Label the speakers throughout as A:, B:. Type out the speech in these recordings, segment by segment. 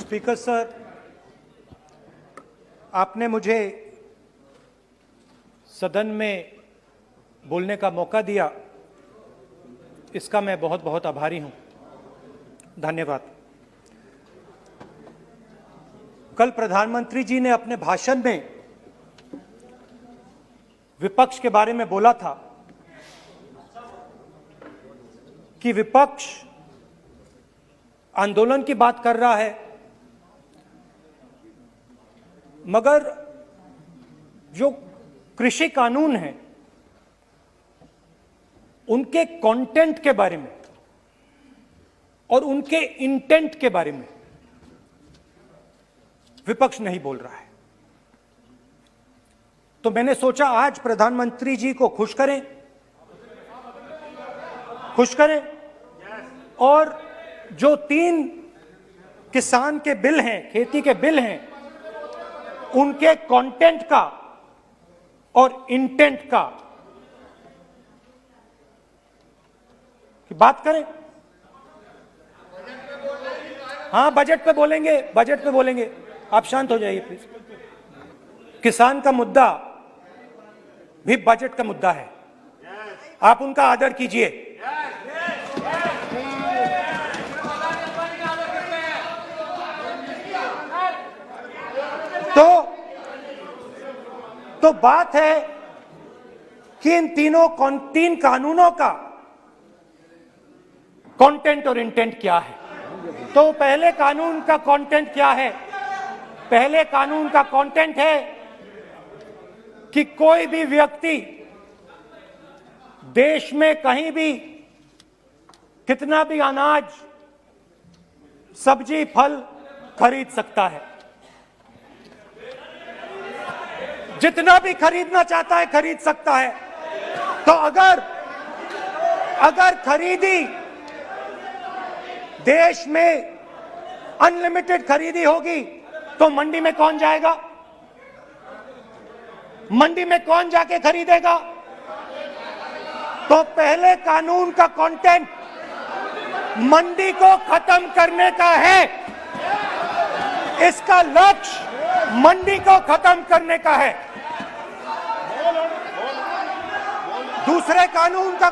A: Speaker sir, आपने मुझे सदन में बोलने का मौका दिया, इसका मैं बहुत बहुत आभारी हूं। धन्यवाद। कल प्रधानमंत्री जी ने अपने भाषण में विपक्ष के बारे में बोला था कि विपक्ष आंदोलन की बात कर रहा है, मगर जो कृषि कानून है उनके कंटेंट के बारे में और उनके इंटेंट के बारे में विपक्ष नहीं बोल रहा है। तो मैंने सोचा आज प्रधानमंत्री जी को खुश करें और जो 3 किसान के बिल हैं, खेती के बिल हैं, उनके कंटेंट का और इंटेंट का की बात करें। हाँ, बजट पे बोलेंगे। आप शांत हो जाइए प्लीज। किसान का मुद्दा भी बजट का मुद्दा है, आप उनका आदर कीजिए। तो बात है कि इन 3 कानूनों का कंटेंट और इंटेंट क्या है। तो पहले कानून का कंटेंट क्या है? पहले कानून का कंटेंट है कि कोई भी व्यक्ति देश में कहीं भी कितना भी अनाज, सब्जी, फल खरीद सकता है, जितना भी खरीदना चाहता है खरीद सकता है। तो अगर खरीदी देश में अनलिमिटेड खरीदी होगी तो मंडी में कौन जाएगा? मंडी में कौन जाके खरीदेगा? तो पहले कानून का कंटेंट मंडी को खत्म करने का है। इसका लक्ष्य मंडी को खत्म करने का है। दूसरे कानून का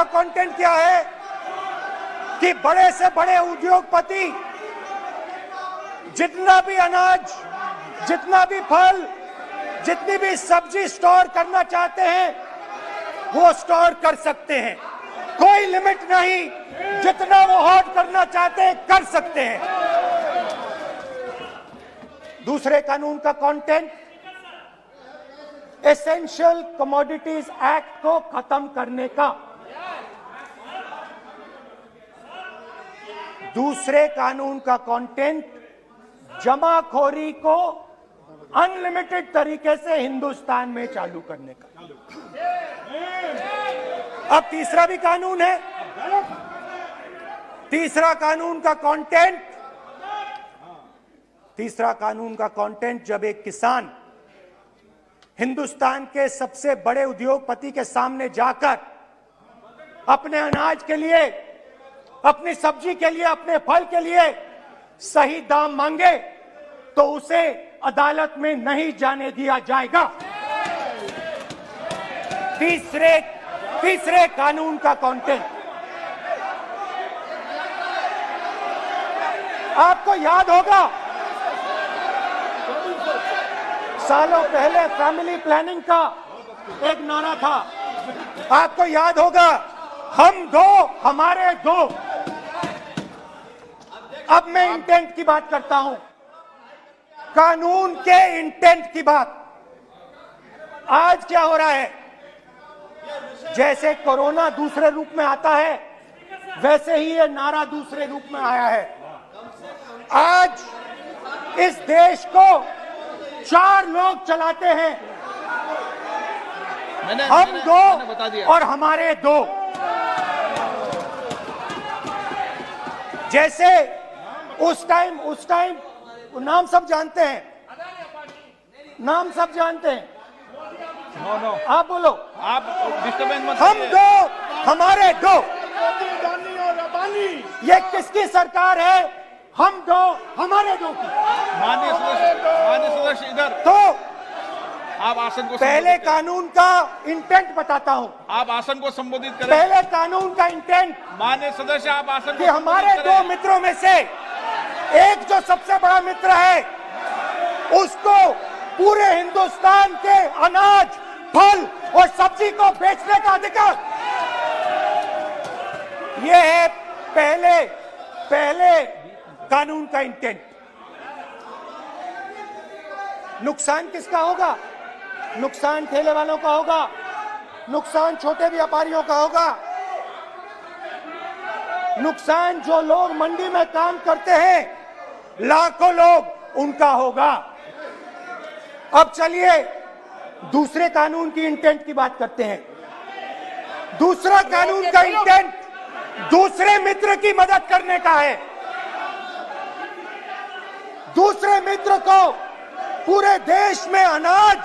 A: कंटेंट क्या है कि बड़े से बड़े उद्योगपति जितना भी अनाज, जितना भी फल, जितनी भी सब्जी स्टोर करना चाहते हैं वो स्टोर कर सकते हैं, कोई लिमिट नहीं, जितना वो होल्ड करना चाहते हैं कर सकते हैं। दूसरे कानून का कंटेंट एसेंशियल कमोडिटीज एक्ट को खत्म करने का। दूसरे कानून का कंटेंट जमाखोरी को अनलिमिटेड तरीके से हिंदुस्तान में चालू करने का। अब तीसरा भी कानून है। तीसरा कानून का कंटेंट जब एक किसान हिंदुस्तान के सबसे बड़े उद्योगपति के सामने जाकर अपने अनाज के लिए, अपनी सब्जी के लिए, अपने फल के लिए सही दाम मांगे तो उसे अदालत में नहीं जाने दिया जाएगा। तीसरे कानून का कंटेंट, आपको याद होगा सालों पहले फैमिली प्लानिंग का एक नारा था, आपको याद होगा, हम 2 हमारे 2। अब मैं इंटेंट की बात करता हूं, कानून के इंटेंट की बात। आज क्या हो रहा है? जैसे कोरोना दूसरे रूप में आता है, वैसे ही ये नारा दूसरे रूप में आया है। आज इस देश को 4 लोग चलाते हैं, हम 2 और हमारे 2। जैसे उस टाइम नाम सब जानते हैं, आप बोलो,
B: आप डिस्टर्बेंस मत।
A: हम 2 हमारे 2।
B: और रबानी
A: ये किसकी सरकार है? हम दो, हमारे दो की।
B: माननीय सदस्य इधर
A: तो
B: आप आसन को
A: पहले कानून का इंटेंट बताता हूं।
B: आप आसन को संबोधित करें।
A: पहले कानून का इंटेंट
B: माननीय सदस्य आप आसन
A: कि हमारे दो मित्रों में से एक जो सबसे बड़ा मित्र है उसको पूरे हिंदुस्तान के अनाज, फल और सब्जी को बेचने का अधिकार। यह है पहले कानून का इंटेंट। नुकसान किसका होगा? नुकसान ठेले वालों का होगा, नुकसान छोटे व्यापारियों का होगा, नुकसान जो लोग मंडी में काम करते हैं, लाखों लोग, उनका होगा। अब चलिए दूसरे कानून की इंटेंट की बात करते हैं। दूसरा कानून का इंटेंट दूसरे मित्र की मदद करने का है। दूसरे मित्र को पूरे देश में अनाज,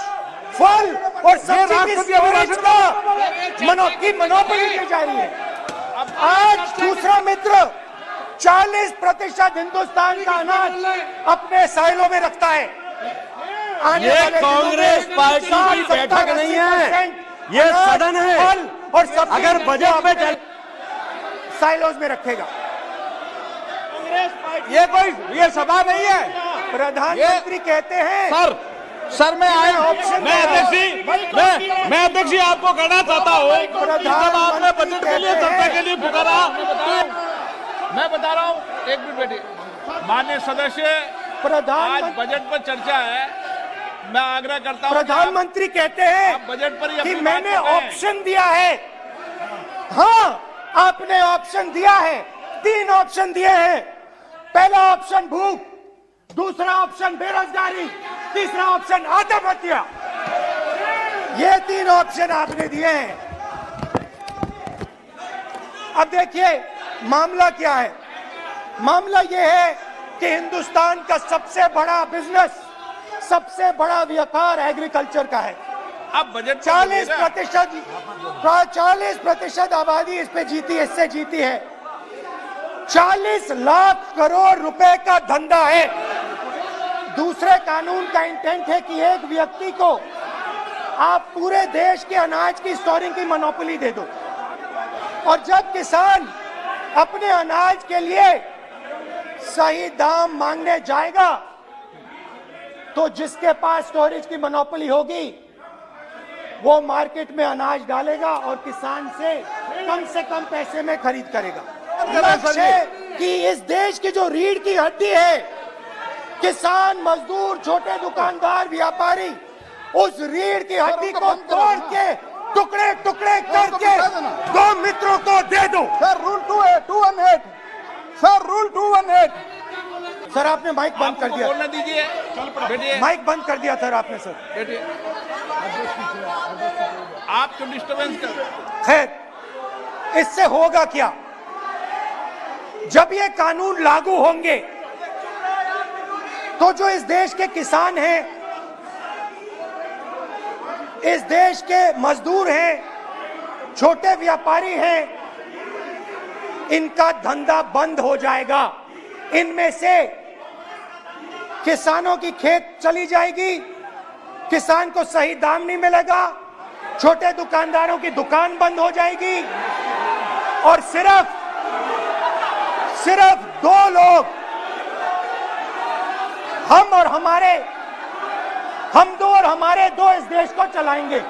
A: फल और सब्जी की स्टोरेज की मोनोपोली दी जा रही है। आज दूसरा मित्र 40% हिंदुस्तान का अनाज अपने साइलों में रखता है।
C: ये कांग्रेस पार्टी की बैठक नहीं है, ये सदन है।
A: फल और सब्जी
C: अगर बजट में
A: साइलोज में रखेगा।
C: ये सभा नहीं है।
A: प्रधानमंत्री कहते हैं
C: सर मैं अध्यक्ष जी आपको कहना चाहता हूँ, जब आपने बजट के लिए चर्चा के लिए पुकारा,
B: मैं बता रहा हूँ, एक मिनट बैठिए। माननीय सदस्य, आज बजट पर चर्चा है, मैं आग्रह करता हूँ।
A: प्रधानमंत्री कहते हैं
B: बजट पर
A: कि मैंने ऑप्शन दिया है। हाँ, आपने ऑप्शन दिया है। 3 ऑप्शन दिए हैं। पहला ऑप्शन भूख, दूसरा ऑप्शन बेरोजगारी, तीसरा ऑप्शन आत्महत्या। ये 3 ऑप्शन आपने दिए हैं। अब देखिए मामला क्या है। मामला ये है कि हिंदुस्तान का सबसे बड़ा बिजनेस, सबसे बड़ा व्यापार एग्रीकल्चर का है।
B: अब बजट
A: 40% आबादी इस पे जीती, इससे जीती है। 40 लाख करोड़ रुपए का धंधा है। दूसरे कानून का इंटेंट है कि एक व्यक्ति को आप पूरे देश के अनाज की स्टोरिंग की मोनोपोली दे दो, और जब किसान अपने अनाज के लिए सही दाम मांगने जाएगा तो जिसके पास स्टोरेज की मोनोपोली होगी वो मार्केट में अनाज डालेगा और किसान से कम पैसे में खरीद करेगा। लक्ष्य कि इस देश की जो रीढ़ की हड्डी है, किसान, मजदूर, छोटे दुकानदार, व्यापारी, उस रीढ़ की हड्डी को तोड़ के टुकड़े टुकड़े करके 2 मित्रों को दे दो।
C: Sir rule 218, sir rule 218।
A: Sir आपने माइक बंद कर दिया।
B: बोलने दीजिए, बैठिए।
A: माइक बंद कर दिया सर आपने। सर
B: बैठिए, आप क्यों डिस्टर्बेंस कर?
A: खैर, इससे होगा क्या? जब ये कानून लागू होंगे तो जो इस देश के किसान हैं, इस देश के मजदूर हैं, छोटे व्यापारी हैं, इनका धंधा बंद हो जाएगा। इनमें से किसानों की खेत चली जाएगी, किसान को सही दाम नहीं मिलेगा, छोटे दुकानदारों की दुकान बंद हो जाएगी, और सिर्फ 2 लोग, हम दो और हमारे 2 इस देश को चलाएंगे।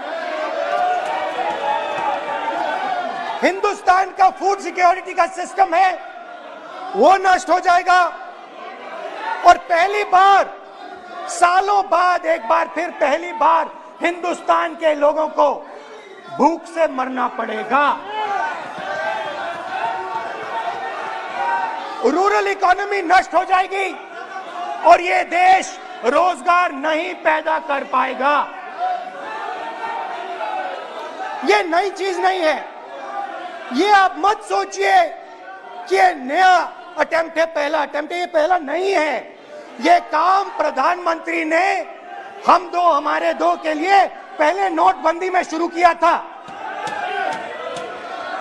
A: हिंदुस्तान का फूड सिक्योरिटी का सिस्टम है वो नष्ट हो जाएगा, और पहली बार सालों बाद एक बार फिर पहली बार हिंदुस्तान के लोगों को भूख से मरना पड़ेगा। रूरल इकोनॉमी नष्ट हो जाएगी और ये देश रोजगार नहीं पैदा कर पाएगा। ये नई चीज नहीं है। ये आप मत सोचिए कि ये नया अटेम्प्ट है, पहला अटेम्प्ट है। ये पहला नहीं है। ये काम प्रधानमंत्री ने हम दो हमारे दो के लिए पहले नोटबंदी में शुरू किया था।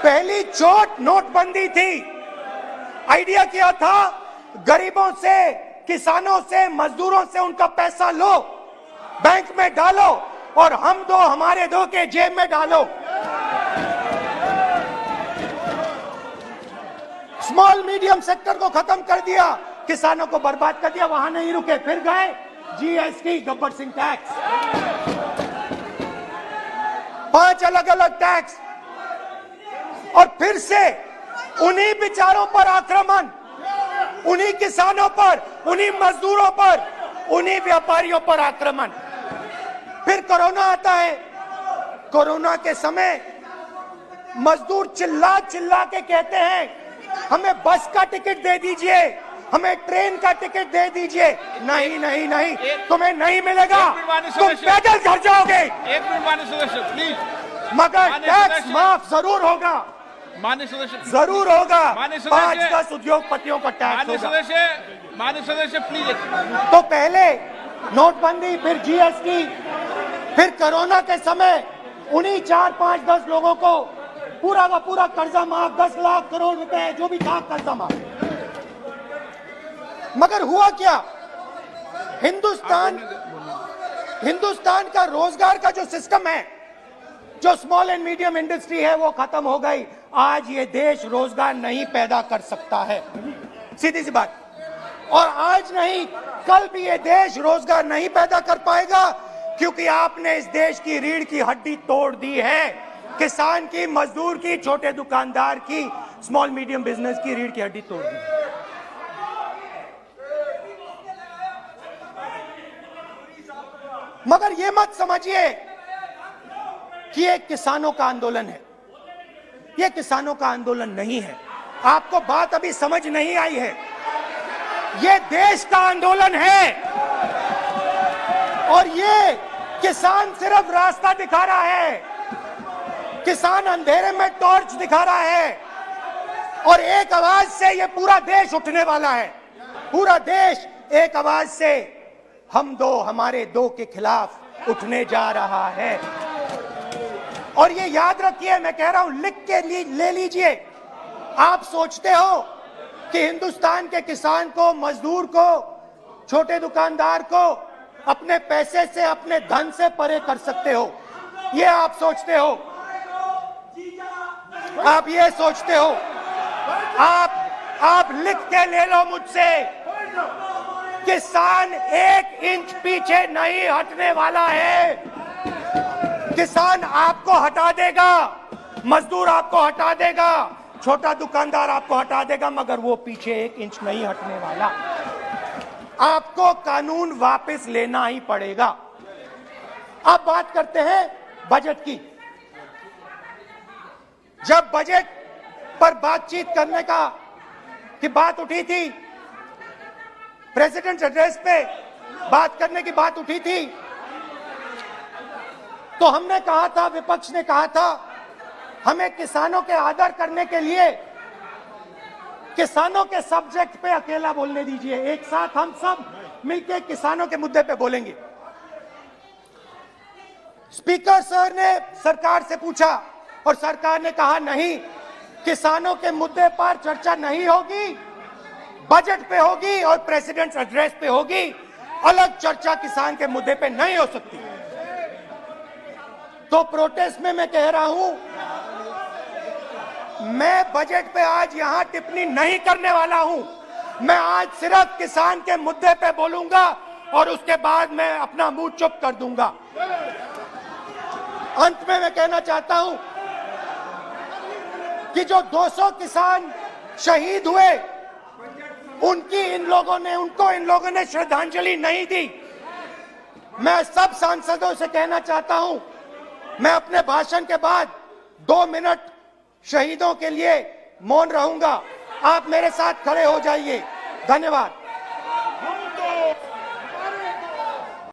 A: पहली चोट नोटबंदी थी, आइडिया किया था गरीबों से, किसानों से, मजदूरों से उनका पैसा लो, बैंक में डालो और हम दो हमारे दो के जेब में डालो। स्मॉल मीडियम सेक्टर को खत्म कर दिया, किसानों को बर्बाद कर दिया। वहां नहीं रुके, फिर गए जीएसटी, गब्बर सिंह टैक्स, 5 अलग अलग टैक्स, और फिर से उन्हीं बेचारों पर आक्रमण, उन्हीं किसानों पर, उन्हीं मजदूरों पर, उन्हीं व्यापारियों पर आक्रमण। फिर कोरोना आता है। कोरोना के समय मजदूर चिल्ला चिल्ला के कहते हैं हमें बस का टिकट दे दीजिए, हमें ट्रेन का टिकट दे दीजिए। नहीं नहीं नहीं, तुम्हें नहीं मिलेगा, तुम पैदल घर जाओगे।
B: एक मिनट माननीय सदस्य प्लीज।
A: मगर टैक्स माफ जरूर होगा,
B: माननीय सदस्य
A: जरूर होगा।
B: माननीय सदस्य
A: 5-10 उद्योगपतियों का टैक्स होगा।
B: माननीय सदस्य प्लीज।
A: तो पहले नोटबंदी, फिर जीएसटी, फिर कोरोना के समय उन्हीं 4-5-10 लोगों को पूरा का पूरा कर्जा माफ, 10 लाख करोड़ रुपए जो भी था कर्जा माफ। मगर हुआ क्या? हिंदुस्तान का रोजगार का जो सिस्टम है, जो स्मॉल एंड मीडियम इंडस्ट्री है, वो खत्म हो गई। आज ये देश रोजगार नहीं पैदा कर सकता है, सीधी सी बात। और आज नहीं, कल भी ये देश रोजगार नहीं पैदा कर पाएगा, क्योंकि आपने इस देश की रीढ़ की हड्डी तोड़ दी है। किसान की, मजदूर की, छोटे दुकानदार की, स्मॉल मीडियम बिजनेस की रीढ़ की हड्डी तोड़ दी। मगर ये मत समझिए कि ये किसानों का आंदोलन है। ये किसानों का आंदोलन नहीं है। आपको बात अभी समझ नहीं आई है। ये देश का आंदोलन है और ये किसान सिर्फ रास्ता दिखा रहा है। किसान अंधेरे में टॉर्च दिखा रहा है और एक आवाज से ये पूरा देश उठने वाला है। पूरा देश एक आवाज से हम दो हमारे दो के खिलाफ उठने जा रहा है। और ये याद रखिए, मैं कह रहा हूं, लिख के ले लीजिए। आप सोचते हो कि हिंदुस्तान के किसान को, मजदूर को, छोटे दुकानदार को अपने पैसे से, अपने धन से परे कर सकते हो। ये आप सोचते हो, आप ये सोचते हो। आप लिख के ले लो मुझसे, किसान 1 इंच पीछे नहीं हटने वाला है। किसान आपको हटा देगा, मजदूर आपको हटा देगा, छोटा दुकानदार आपको हटा देगा, मगर वो पीछे 1 इंच नहीं हटने वाला। आपको कानून वापस लेना ही पड़ेगा। अब बात करते हैं बजट की। जब बजट पर बातचीत करने की बात उठी थी, प्रेसिडेंट एड्रेस पे बात करने की बात उठी थी, तो हमने कहा था, विपक्ष ने कहा था, हमें किसानों के आदर करने के लिए किसानों के सब्जेक्ट पे अकेला बोलने दीजिए। एक साथ हम सब मिलकर किसानों के मुद्दे पे बोलेंगे। स्पीकर सर ने सरकार से पूछा और सरकार ने कहा नहीं, किसानों के मुद्दे पर चर्चा नहीं होगी, बजट पे होगी और प्रेसिडेंट एड्रेस पे होगी। अलग चर्चा किसान के मुद्दे पे नहीं हो सकती। तो प्रोटेस्ट में मैं कह रहा हूं, मैं बजट पे आज यहां टिप्पणी नहीं करने वाला हूं। मैं आज सिर्फ किसान के मुद्दे पे बोलूंगा और उसके बाद मैं अपना मुंह चुप कर दूंगा। अंत में मैं कहना चाहता हूं कि जो 200 किसान शहीद हुए, उनको इन लोगों ने श्रद्धांजलि नहीं दी। मैं सब सांसदों से कहना चाहता हूं, मैं अपने भाषण के बाद 2 मिनट शहीदों के लिए मौन रहूंगा। आप मेरे साथ खड़े हो जाइए। धन्यवाद।